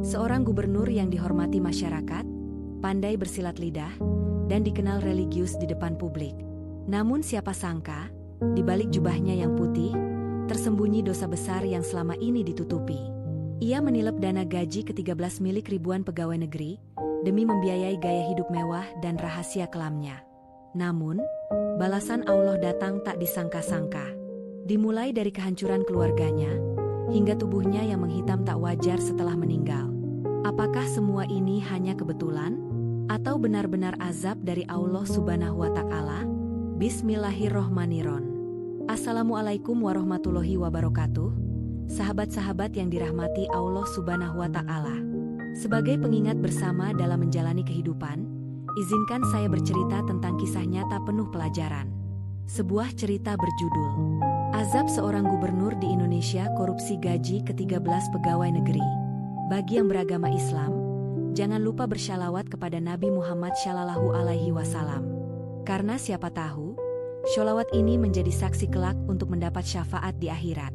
Seorang gubernur yang dihormati masyarakat, pandai bersilat lidah, dan dikenal religius di depan publik. Namun siapa sangka, di balik jubahnya yang putih, tersembunyi dosa besar yang selama ini ditutupi. Ia menilep dana gaji ke-13 milik ribuan pegawai negeri, demi membiayai gaya hidup mewah dan rahasia kelamnya. Namun, balasan Allah datang tak disangka-sangka. Dimulai dari kehancuran keluarganya, hingga tubuhnya yang menghitam tak wajar setelah meninggal. Apakah semua ini hanya kebetulan? Atau benar-benar azab dari Allah Subhanahu wa Ta'ala? Bismillahirrohmanirrohim. Assalamualaikum warahmatullahi wabarakatuh. Sahabat-sahabat yang dirahmati Allah Subhanahu wa Ta'ala. Sebagai pengingat bersama dalam menjalani kehidupan, izinkan saya bercerita tentang kisah nyata penuh pelajaran. Sebuah cerita berjudul Azab Seorang Gubernur di Indonesia Korupsi Gaji ke-13 Pegawai Negeri. Bagi yang beragama Islam, jangan lupa bersyalawat kepada Nabi Muhammad Shallallahu Alaihi Wasallam. Karena siapa tahu, sholawat ini menjadi saksi kelak untuk mendapat syafaat di akhirat.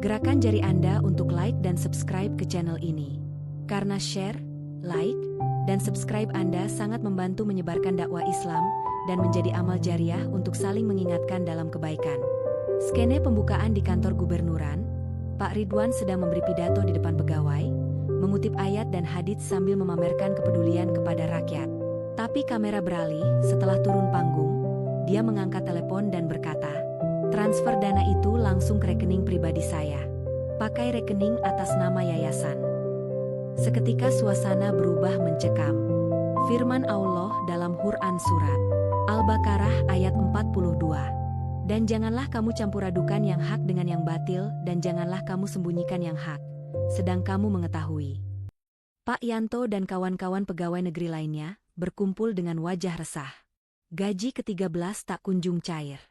Gerakan jari Anda untuk like dan subscribe ke channel ini. Karena share, like, dan subscribe Anda sangat membantu menyebarkan dakwah Islam dan menjadi amal jariah untuk saling mengingatkan dalam kebaikan. Skene pembukaan di kantor gubernuran, Pak Ridwan sedang memberi pidato di depan pegawai, mengutip ayat dan hadits sambil memamerkan kepedulian kepada rakyat. Tapi kamera beralih, setelah turun panggung, dia mengangkat telepon dan berkata, "Transfer dana itu langsung ke rekening pribadi saya. Pakai rekening atas nama yayasan." Seketika suasana berubah mencekam. Firman Allah dalam Quran Surat Al-Baqarah ayat 42. Dan janganlah kamu campur adukan yang hak dengan yang batil, dan janganlah kamu sembunyikan yang hak, sedang kamu mengetahui. Pak Yanto dan kawan-kawan pegawai negeri lainnya berkumpul dengan wajah resah. Gaji ke-13 tak kunjung cair.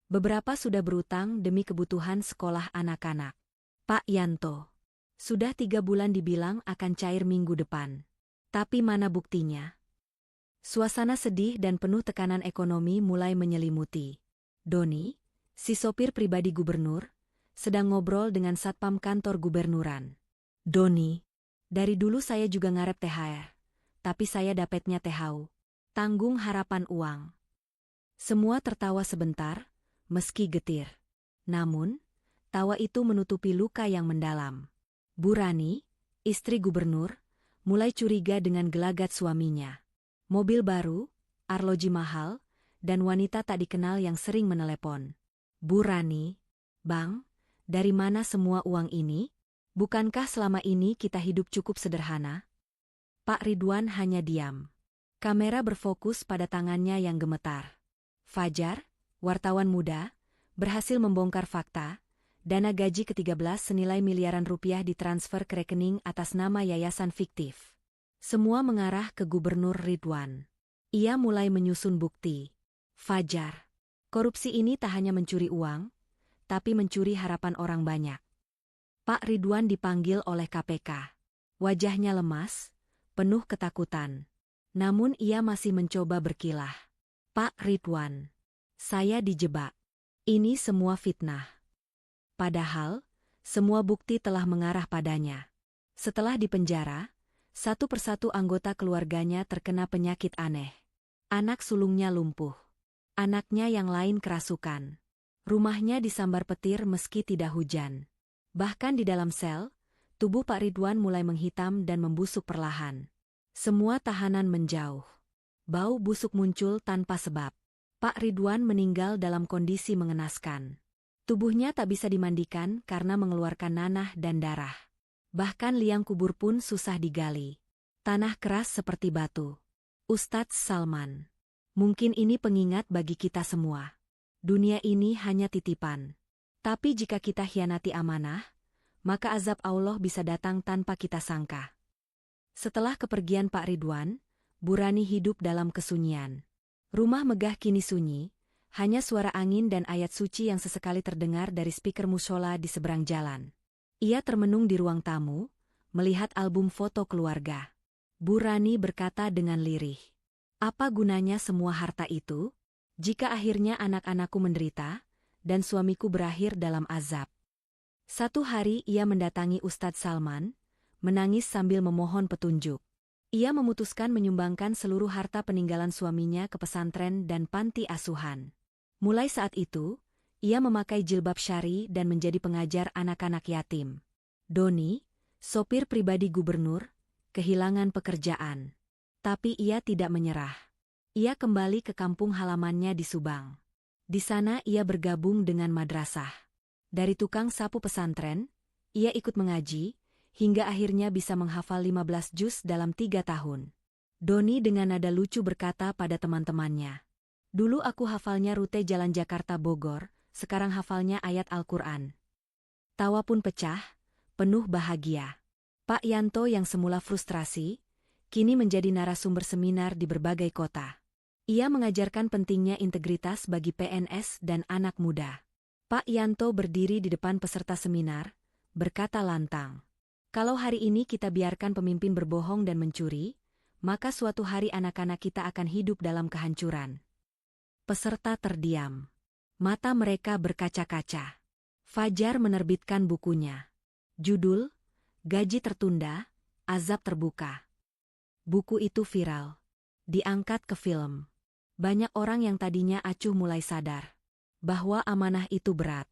Beberapa sudah berutang demi kebutuhan sekolah anak-anak. Pak Yanto, sudah 3 bulan dibilang akan cair minggu depan. Tapi mana buktinya? Suasana sedih dan penuh tekanan ekonomi mulai menyelimuti. Doni, si sopir pribadi gubernur, sedang ngobrol dengan satpam kantor gubernuran. "Doni, dari dulu saya juga ngarep THR, tapi saya dapetnya THU. Tanggung harapan uang." Semua tertawa sebentar, meski getir. Namun, tawa itu menutupi luka yang mendalam. Bu Rani, istri gubernur, mulai curiga dengan gelagat suaminya. Mobil baru, arloji mahal, dan wanita tak dikenal yang sering menelepon. "Bu Rani, Bang, dari mana semua uang ini? Bukankah selama ini kita hidup cukup sederhana?" Pak Ridwan hanya diam. Kamera berfokus pada tangannya yang gemetar. Fajar, wartawan muda, berhasil membongkar fakta. Dana gaji ke-13 senilai miliaran rupiah ditransfer ke rekening atas nama yayasan fiktif. Semua mengarah ke Gubernur Ridwan. Ia mulai menyusun bukti. Fajar, korupsi ini tak hanya mencuri uang, tapi mencuri harapan orang banyak. Pak Ridwan dipanggil oleh KPK. Wajahnya lemas, penuh ketakutan. Namun ia masih mencoba berkilah. "Pak Ridwan, saya dijebak. Ini semua fitnah." Padahal, semua bukti telah mengarah padanya. Setelah dipenjara, satu persatu anggota keluarganya terkena penyakit aneh. Anak sulungnya lumpuh. Anaknya yang lain kerasukan. Rumahnya disambar petir meski tidak hujan. Bahkan di dalam sel, tubuh Pak Ridwan mulai menghitam dan membusuk perlahan. Semua tahanan menjauh. Bau busuk muncul tanpa sebab. Pak Ridwan meninggal dalam kondisi mengenaskan. Tubuhnya tak bisa dimandikan karena mengeluarkan nanah dan darah. Bahkan liang kubur pun susah digali. Tanah keras seperti batu. Ustadz Salman. Mungkin ini pengingat bagi kita semua. Dunia ini hanya titipan. Tapi jika kita hianati amanah, maka azab Allah bisa datang tanpa kita sangka. Setelah kepergian Pak Ridwan, Bu Rani hidup dalam kesunyian. Rumah megah kini sunyi, hanya suara angin dan ayat suci yang sesekali terdengar dari speaker musola di seberang jalan. Ia termenung di ruang tamu, melihat album foto keluarga. Bu Rani berkata dengan lirih, "Apa gunanya semua harta itu, jika akhirnya anak-anakku menderita, dan suamiku berakhir dalam azab?" Satu hari ia mendatangi Ustadz Salman, menangis sambil memohon petunjuk. Ia memutuskan menyumbangkan seluruh harta peninggalan suaminya ke pesantren dan panti asuhan. Mulai saat itu, ia memakai jilbab syari dan menjadi pengajar anak-anak yatim. Doni, sopir pribadi gubernur, kehilangan pekerjaan. Tapi ia tidak menyerah. Ia kembali ke kampung halamannya di Subang. Di sana ia bergabung dengan madrasah. Dari tukang sapu pesantren, ia ikut mengaji, hingga akhirnya bisa menghafal 15 juz dalam 3 tahun. Doni dengan nada lucu berkata pada teman-temannya, "Dulu aku hafalnya rute jalan Jakarta-Bogor, sekarang hafalnya ayat Al-Quran." Tawa pun pecah, penuh bahagia. Pak Yanto yang semula frustrasi, kini menjadi narasumber seminar di berbagai kota. Ia mengajarkan pentingnya integritas bagi PNS dan anak muda. Pak Yanto berdiri di depan peserta seminar, berkata lantang, "Kalau hari ini kita biarkan pemimpin berbohong dan mencuri, maka suatu hari anak-anak kita akan hidup dalam kehancuran." Peserta terdiam. Mata mereka berkaca-kaca. Fajar menerbitkan bukunya. Judul, Gaji Tertunda, Azab Terbuka. Buku itu viral. Diangkat ke film. Banyak orang yang tadinya acuh mulai sadar bahwa amanah itu berat.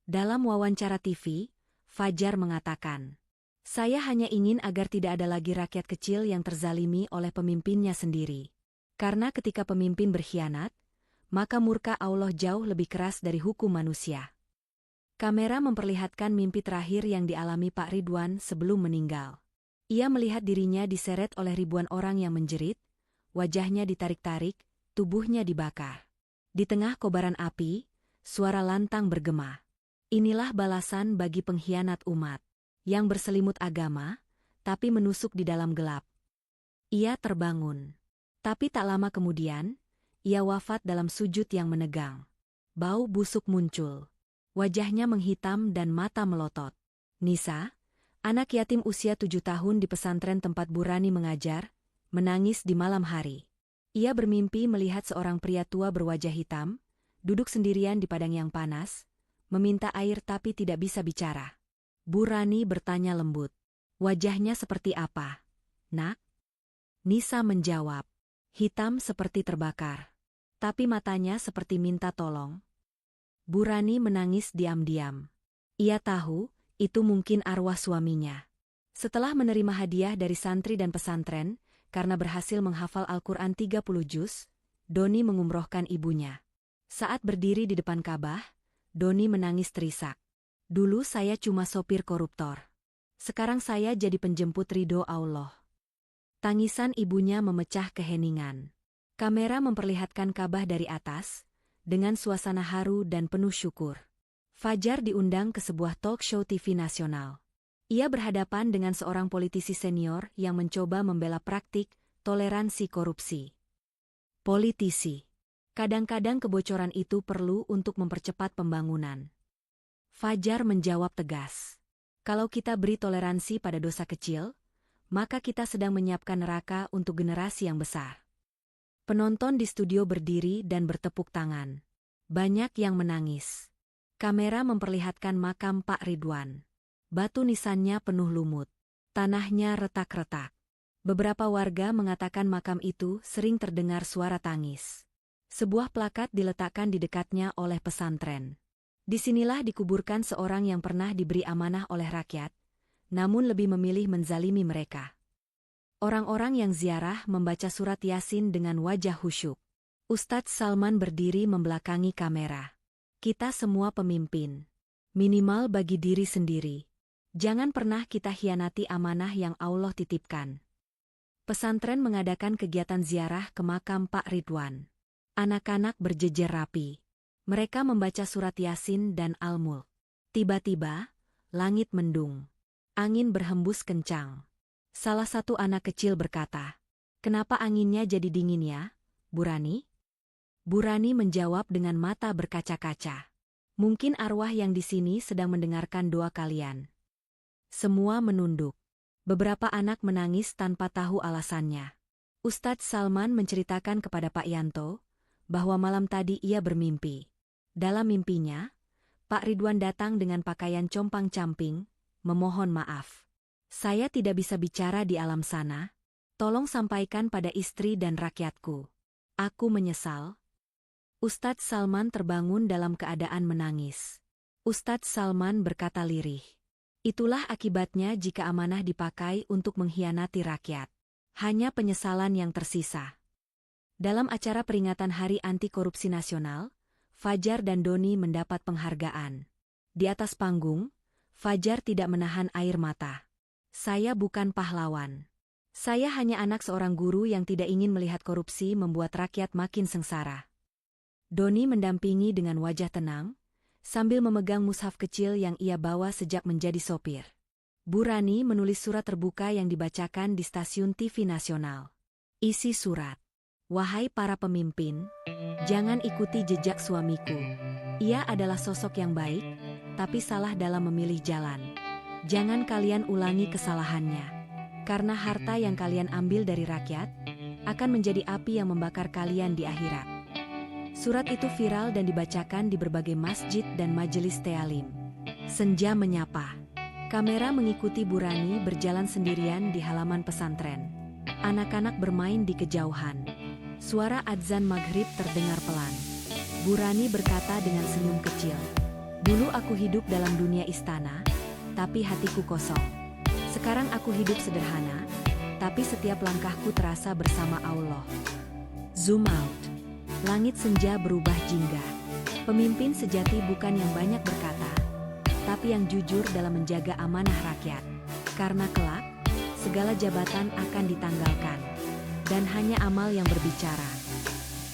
Dalam wawancara TV, Fajar mengatakan, "Saya hanya ingin agar tidak ada lagi rakyat kecil yang terzalimi oleh pemimpinnya sendiri. Karena ketika pemimpin berkhianat, maka murka Allah jauh lebih keras dari hukum manusia." Kamera memperlihatkan mimpi terakhir yang dialami Pak Ridwan sebelum meninggal. Ia melihat dirinya diseret oleh ribuan orang yang menjerit, wajahnya ditarik-tarik, tubuhnya dibakar. Di tengah kobaran api, suara lantang bergema. Inilah balasan bagi pengkhianat umat, yang berselimut agama, tapi menusuk di dalam gelap. Ia terbangun. Tapi tak lama kemudian, ia wafat dalam sujud yang menegang. Bau busuk muncul. Wajahnya menghitam dan mata melotot. Nisa, anak yatim usia 7 tahun di pesantren tempat Burani mengajar, menangis di malam hari. Ia bermimpi melihat seorang pria tua berwajah hitam, duduk sendirian di padang yang panas, meminta air tapi tidak bisa bicara. Burani bertanya lembut, "Wajahnya seperti apa, Nak?" Nisa menjawab, "Hitam seperti terbakar. Tapi matanya seperti minta tolong." Burani menangis diam-diam. Ia tahu, itu mungkin arwah suaminya. Setelah menerima hadiah dari santri dan pesantren, karena berhasil menghafal Al-Quran 30 juz, Doni mengumrohkan ibunya. Saat berdiri di depan Ka'bah, Doni menangis terisak. "Dulu saya cuma sopir koruptor. Sekarang saya jadi penjemput ridho Allah." Tangisan ibunya memecah keheningan. Kamera memperlihatkan Ka'bah dari atas, dengan suasana haru dan penuh syukur. Fajar diundang ke sebuah talk show TV nasional. Ia berhadapan dengan seorang politisi senior yang mencoba membela praktik toleransi korupsi. Politisi. Kadang-kadang kebocoran itu perlu untuk mempercepat pembangunan. Fajar menjawab tegas. "Kalau kita beri toleransi pada dosa kecil, maka kita sedang menyiapkan neraka untuk generasi yang besar." Penonton di studio berdiri dan bertepuk tangan. Banyak yang menangis. Kamera memperlihatkan makam Pak Ridwan. Batu nisannya penuh lumut. Tanahnya retak-retak. Beberapa warga mengatakan makam itu sering terdengar suara tangis. Sebuah plakat diletakkan di dekatnya oleh pesantren. Disinilah dikuburkan seorang yang pernah diberi amanah oleh rakyat, namun lebih memilih menzalimi mereka. Orang-orang yang ziarah membaca surat Yasin dengan wajah khusyuk. Ustadz Salman berdiri membelakangi kamera. "Kita semua pemimpin. Minimal bagi diri sendiri. Jangan pernah kita khianati amanah yang Allah titipkan." Pesantren mengadakan kegiatan ziarah ke makam Pak Ridwan. Anak-anak berjejer rapi. Mereka membaca surat Yasin dan Al-Mulk. Tiba-tiba, langit mendung. Angin berhembus kencang. Salah satu anak kecil berkata, "Kenapa anginnya jadi dingin ya, Burani?" Burani menjawab dengan mata berkaca-kaca, "Mungkin arwah yang di sini sedang mendengarkan doa kalian." Semua menunduk. Beberapa anak menangis tanpa tahu alasannya. Ustadz Salman menceritakan kepada Pak Yanto bahwa malam tadi ia bermimpi. Dalam mimpinya, Pak Ridwan datang dengan pakaian compang-camping, memohon maaf. Saya tidak bisa bicara di alam sana. Tolong sampaikan pada istri dan rakyatku. Aku menyesal. Ustadz Salman terbangun dalam keadaan menangis. Ustadz Salman berkata lirih. Itulah akibatnya jika amanah dipakai untuk mengkhianati rakyat. Hanya penyesalan yang tersisa. Dalam acara peringatan Hari Anti Korupsi Nasional, Fajar dan Doni mendapat penghargaan. Di atas panggung, Fajar tidak menahan air mata. Saya bukan pahlawan. Saya hanya anak seorang guru yang tidak ingin melihat korupsi membuat rakyat makin sengsara. Doni mendampingi dengan wajah tenang, sambil memegang mushaf kecil yang ia bawa sejak menjadi sopir. Bu Rani menulis surat terbuka yang dibacakan di stasiun TV nasional. Isi surat. Wahai para pemimpin, jangan ikuti jejak suamiku. Ia adalah sosok yang baik, tapi salah dalam memilih jalan. Jangan kalian ulangi kesalahannya. Karena harta yang kalian ambil dari rakyat, akan menjadi api yang membakar kalian di akhirat. Surat itu viral dan dibacakan di berbagai masjid dan majelis ta'lim. Senja menyapa. Kamera mengikuti Bu Rani berjalan sendirian di halaman pesantren. Anak-anak bermain di kejauhan. Suara adzan maghrib terdengar pelan. Bu Rani berkata dengan senyum kecil. Dulu aku hidup dalam dunia istana, tapi hatiku kosong. Sekarang aku hidup sederhana, tapi setiap langkahku terasa bersama Allah. Zoom out. Langit senja berubah jingga. Pemimpin sejati bukan yang banyak berkata, tapi yang jujur dalam menjaga amanah rakyat. Karena kelak, segala jabatan akan ditanggalkan. Dan hanya amal yang berbicara.